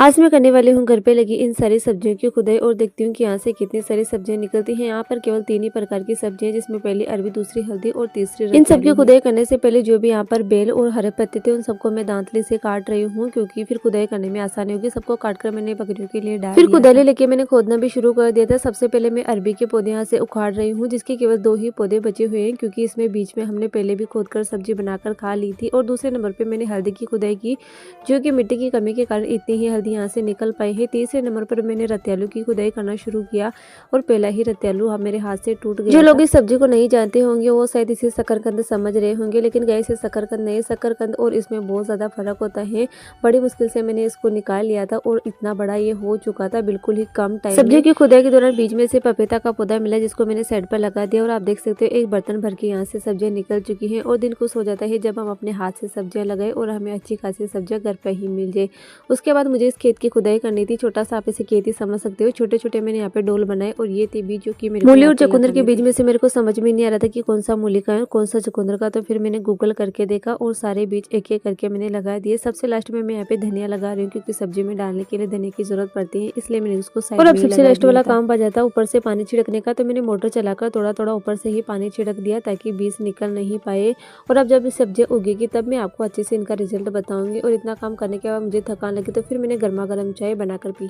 आज मैं करने वाली हूँ घर पे लगी इन सारी सब्जियों की खुदाई और देखती हूँ कि यहाँ से कितनी सारी सब्जियां निकलती हैं। यहाँ पर केवल 3 ही प्रकार की सब्जियां, जिसमें पहली अरबी, दूसरी हल्दी और तीसरी इन सब की खुदाई करने से पहले जो भी यहाँ पर बेल और हरे पत्ते थे उन सबको मैं दांतली से काट रही हूँ, क्योंकि फिर खुदाई करने में आसानी होगी। सबको काट कर मैंने बकरियों के लिए डाल फिर कुदाली लेके मैंने खोदना भी शुरू कर दिया था। सबसे पहले मैं अरबी के पौधे यहाँ से उखाड़ रही हूँ, जिसके केवल 2 ही पौधे बचे हुए हैं, क्योंकि इसमें बीच में हमने पहले भी खोद कर सब्जी बनाकर खा ली थी। और दूसरे नंबर पे मैंने हल्दी की खुदाई की, जो कि मिट्टी की कमी के कारण इतनी ही हल्दी यहाँ से निकल पाई है। तीसरे नंबर पर मैंने रतालू की खुदाई करना शुरू किया और पहला ही रतालू मेरे हाथ से टूट गया। जो लोग इस सब्जी को नहीं जानते होंगे वो शायद इसे शकरकंद समझ रहे होंगे, लेकिन गाइस ये शकरकंद नहीं, शकरकंद और इसमें बहुत ज्यादा फर्क होता है। बड़ी मुश्किल से मैंने इसको निकाल लिया था और इतना बड़ा ये हो चुका था बिल्कुल ही कम टाइम में। सब्जी की खुदाई के दौरान बीच में से पपीता का पौधा मिला, जिसको मैंने साइड पर लगा दिया। और आप देख सकते हो एक बर्तन भर के यहाँ से सब्जियां निकल चुकी हैं। और दिन खुश हो जाता है जब हम अपने हाथ से सब्जियां लगाए और हमें अच्छी खासी सब्जियां घर पर ही मिल जाए। उसके बाद मुझे इस खेत की खुदाई करनी थी। छोटा सा आप इसे खेत ही समझ सकते हो। छोटे छोटे मैंने यहाँ पे डोल बनाए और ये थे बीज, जो कि मेरे मूली और चुकंदर के बीज में से मेरे को समझ में नहीं आ रहा था कि कौन सा मूली का है कौन सा चुकंदर का। तो फिर मैंने गूगल करके देखा और सारे बीज एक एक करके मैंने लगा दिए। सबसे लास्ट में मैं यहाँ पे धनिया लगा रही हूँ, क्योंकि सब्जी में डालने के लिए धनिया की जरूरत पड़ती है, इसलिए मैंने उसको साइड में। और अब सबसे लास्ट वाला काम बचा था ऊपर से पानी छिड़कने का। तो मैंने मोटर चलाकर थोड़ा थोड़ा ऊपर से ही पानी छिड़क दिया, ताकि बीज निकल नहीं पाए। और अब जब सब्जियां उगेगी तब मैं आपको अच्छे से इनका रिजल्ट बताऊंगी। और इतना काम करने के बाद मुझे थकान लगी, तो फिर मैंने गर्मा गर्म चाय बनाकर पी।